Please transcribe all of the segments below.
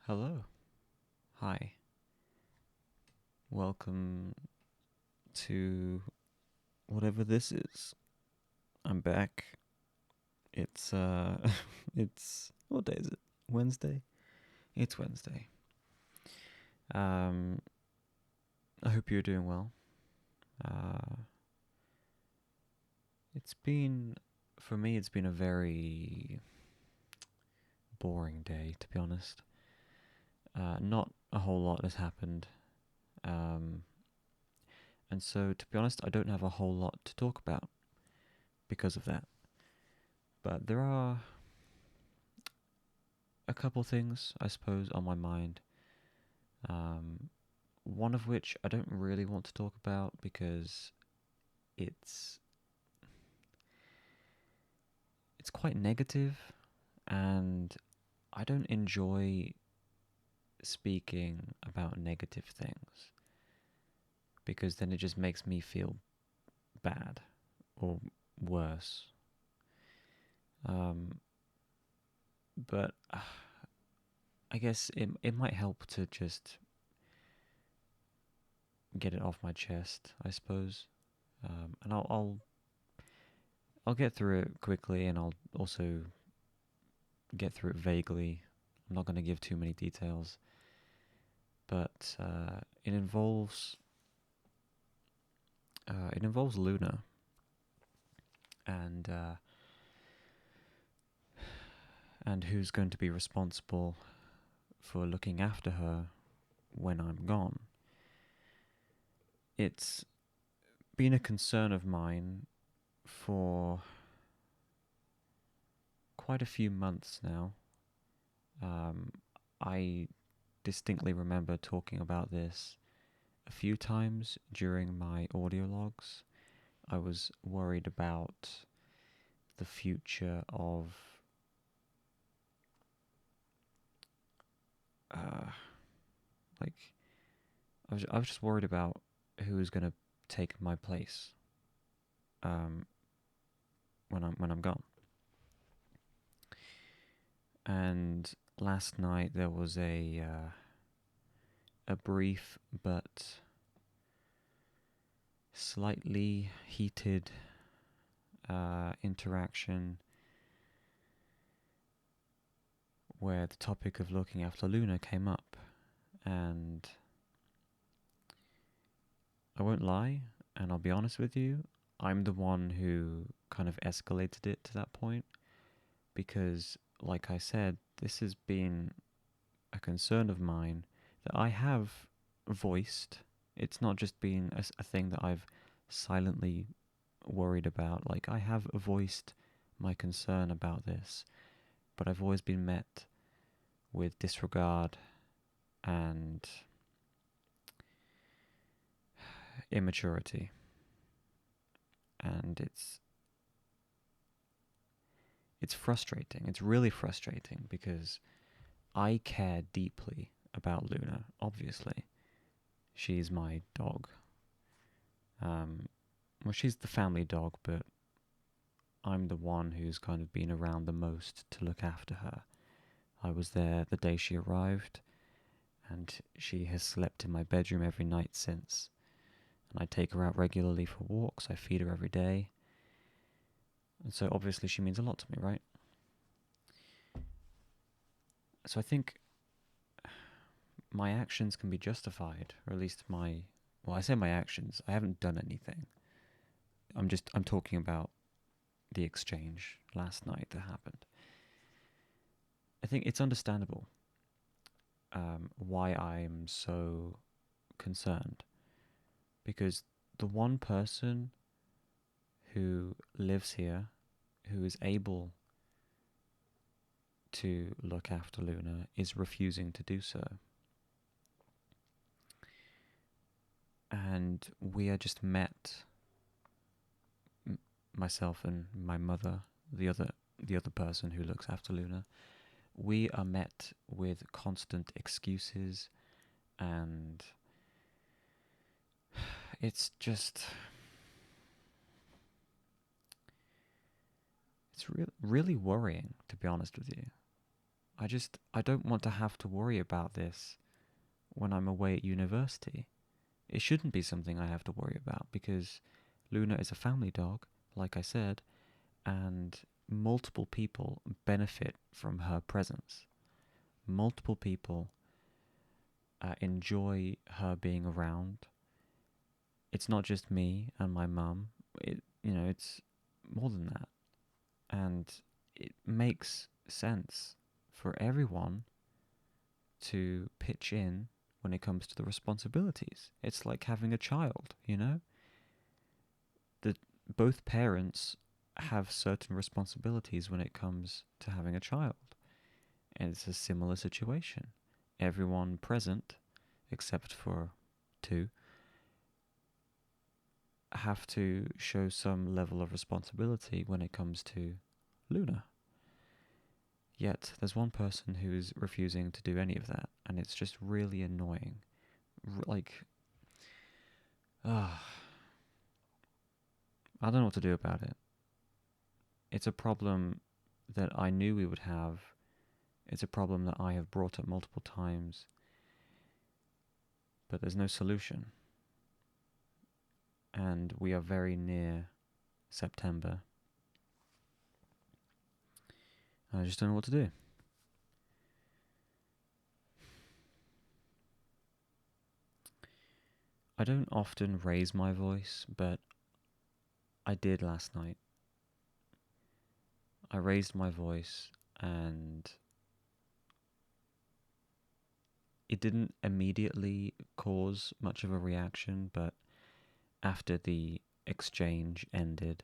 Hello. Hi. Welcome to whatever this is. I'm back. It's it's what day is it? Wednesday? It's Wednesday. Um I hope you're doing well. Uh it's been for me it's been a very boring day, to be honest. Not a whole lot has happened. Um and so to be honest, I don't have a whole lot to talk about because of that. But there are a couple things, I suppose, on my mind. Um, One of which I don't really want to talk about because it's it's quite negative, and I don't enjoy speaking about negative things because then it just makes me feel bad or worse. Um, but I guess it might help to just get it off my chest, I suppose. And I'll get through it quickly, and I'll also get through it vaguely. I'm not going to give too many details, but it involves Luna, and and who's going to be responsible for looking after her when I'm gone. It's been a concern of mine for quite a few months now. Um, I distinctly remember talking about this a few times during my audio logs. I was worried about the future of uh, like I was just worried about who was gonna take my place um, when I'm gone. And last night there was a brief but slightly heated interaction where the topic of looking after Luna came up, and I won't lie, and I'll be honest with you, I'm the one who kind of escalated it to that point because, like I said, this has been a concern of mine that I have voiced. It's not just been a thing that I've silently worried about. Like, I have voiced my concern about this, but I've always been met with disregard and immaturity. And it's frustrating. It's really frustrating because I care deeply about Luna, obviously. She's my dog. Um, well, she's the family dog, but I'm the one who's kind of been around the most to look after her. I was there the day she arrived, and she has slept in my bedroom every night since. And I take her out regularly for walks, I feed her every day. And so obviously she means a lot to me, right? So I think my actions can be justified, or at least well, I say my actions, I haven't done anything. I'm talking about the exchange last night that happened. I think it's understandable why I'm so concerned because the one person who lives here who is able to look after Luna is refusing to do so. And we are just met, myself and my mother, the other the other person who looks after Luna. We are met with constant excuses, and it's just it's really worrying, to be honest with you. I don't want to have to worry about this when I'm away at university. It shouldn't be something I have to worry about because Luna is a family dog, like I said, and multiple people benefit from her presence. Multiple people enjoy her being around. It's not just me and my mum. It's more than that, and it makes sense for everyone to pitch in when it comes to the responsibilities. It's like having a child, you know? That both parents have certain responsibilities when it comes to having a child. And it's a similar situation. Everyone present, except for two, have to show some level of responsibility when it comes to Luna. Yet there's one person who is refusing to do any of that, and it's just really annoying. I don't know what to do about it. It's a problem that I knew we would have. It's a problem that I have brought up multiple times, but there's no solution. And we are very near September. I just don't know what to do. I don't often raise my voice, but I did last night. I raised my voice and it didn't immediately cause much of a reaction, but after the exchange ended,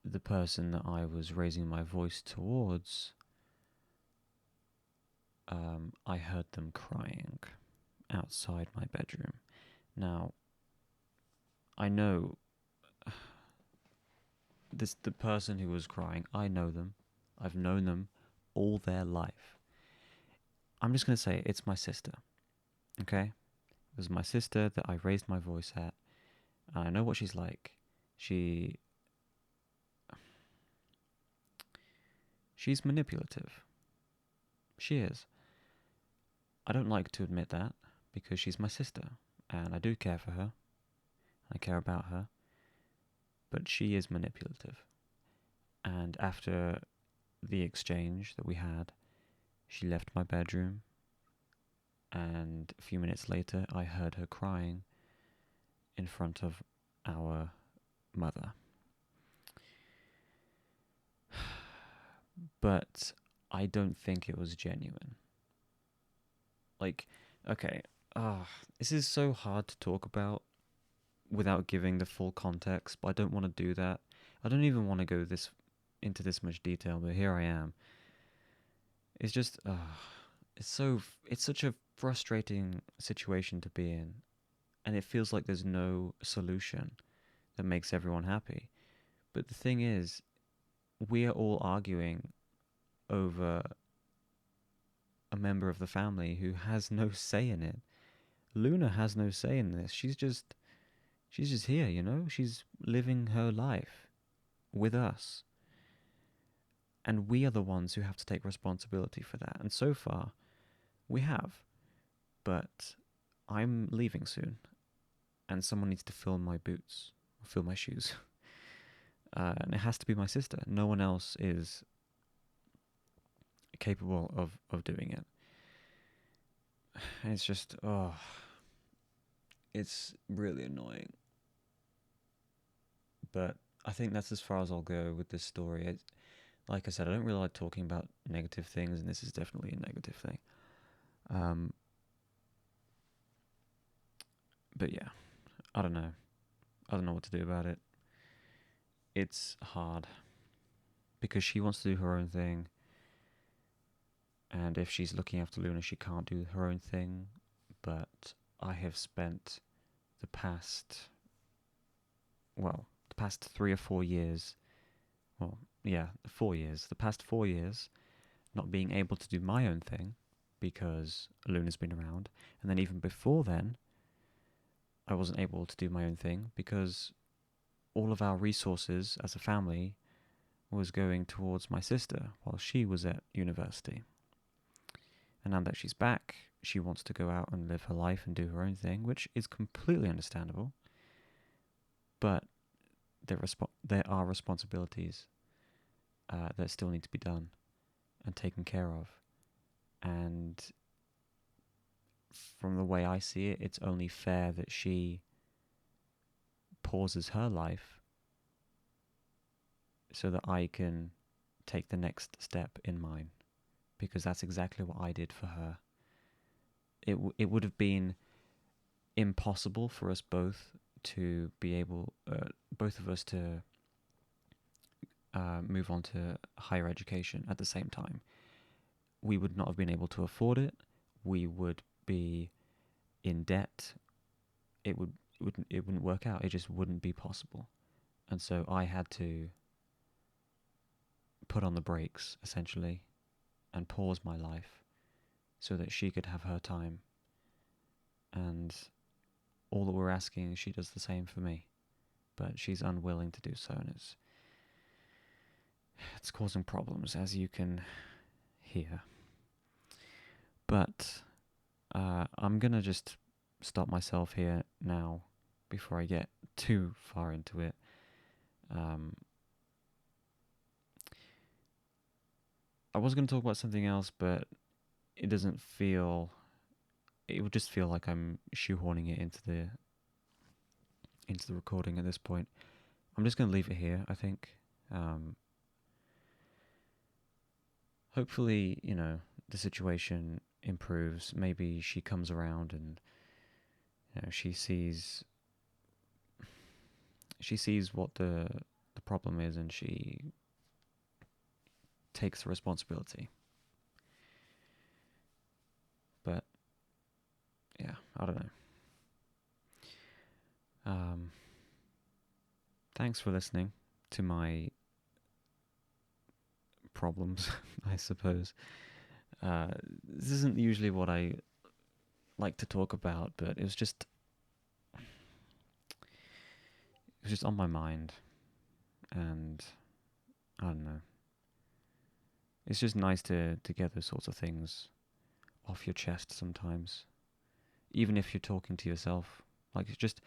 the person that I was raising my voice towards, I heard them crying outside my bedroom. Now, I know the person who was crying, I know them. I've known them all their life. I'm just going to say it's my sister, okay? It was my sister that I raised my voice at. And I know what she's like. She's manipulative. She is. I don't like to admit that because she's my sister and I do care for her. I care about her. But she is manipulative. And after the exchange that we had, she left my bedroom, and a few minutes later I heard her crying in front of our mother. But I don't think it was genuine. Okay, this is so hard to talk about without giving the full context, but I don't want to do that. I don't even want to go into this much detail, but here I am. It's just, it's such a frustrating situation to be in, and it feels like there's no solution that makes everyone happy. But the thing is, we are all arguing over a member of the family who has no say in it. Luna has no say in this. She's just here, you know? She's living her life with us. And we are the ones who have to take responsibility for that. And so far, we have. But I'm leaving soon. And someone needs to fill my boots, or fill my shoes. And it has to be my sister. No one else is capable of doing it. And it's just, it's really annoying. But I think that's as far as I'll go with this story. Like I said, I don't really like talking about negative things, and this is definitely a negative thing. But yeah, I don't know. I don't know what to do about it. It's hard because she wants to do her own thing, and if she's looking after Luna, she can't do her own thing. But I have spent the past 3 or 4 years, the past 4 years, not being able to do my own thing because Luna's been around. And then even before then, I wasn't able to do my own thing because all of our resources as a family was going towards my sister while she was at university. And now that she's back, she wants to go out and live her life and do her own thing, which is completely understandable. But there are responsibilities that still need to be done and taken care of. And from the way I see it, it's only fair that she pauses her life so that I can take the next step in mine, because that's exactly what I did for her. It would have been impossible for us both to be able, both of us to move on to higher education at the same time. We would not have been able to afford it. We would be in debt. It wouldn't work out. It just wouldn't be possible. And so I had to put on the brakes, essentially, and pause my life so that she could have her time. And all that we're asking, she does the same for me. But she's unwilling to do so, and it's causing problems, as you can hear. But I'm going to just stop myself here now before I get too far into it. I was going to talk about something else, but it doesn't feel... It would just feel like I'm shoehorning it into the recording at this point. I'm just going to leave it here, I think. Hopefully, the situation improves. Maybe she comes around and she sees what the problem is, and she takes the responsibility. But yeah, I don't know. Thanks for listening to my problems, I suppose. This isn't usually what I like to talk about, but it was just on my mind, and I don't know. It's just nice to get those sorts of things off your chest sometimes, even if you're talking to yourself. Like, it's just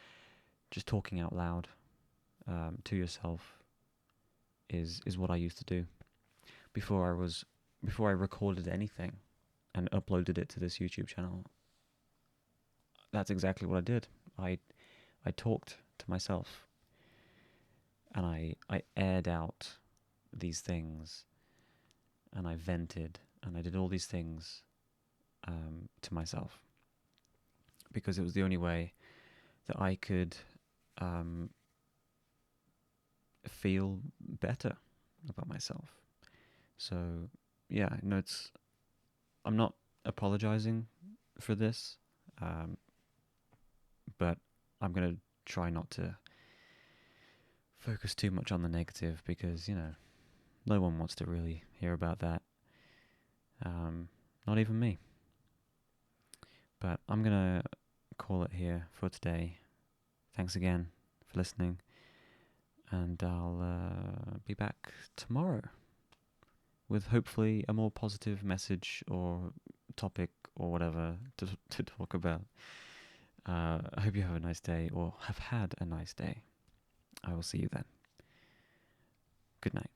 talking out loud to yourself is what I used to do before I recorded anything and uploaded it to this YouTube channel. That's exactly what I did. I talked to myself, and I aired out these things, and I vented, and I did all these things to myself, because it was the only way that I could feel better about myself. So yeah, I'm not apologizing for this, but I'm gonna try not to focus too much on the negative, because no one wants to really hear about that. Not even me. But I'm gonna call it here for today. Thanks again for listening, and I'll be back tomorrow with hopefully a more positive message or topic or whatever to talk about. I hope you have a nice day, or have had a nice day. I will see you then. Good night.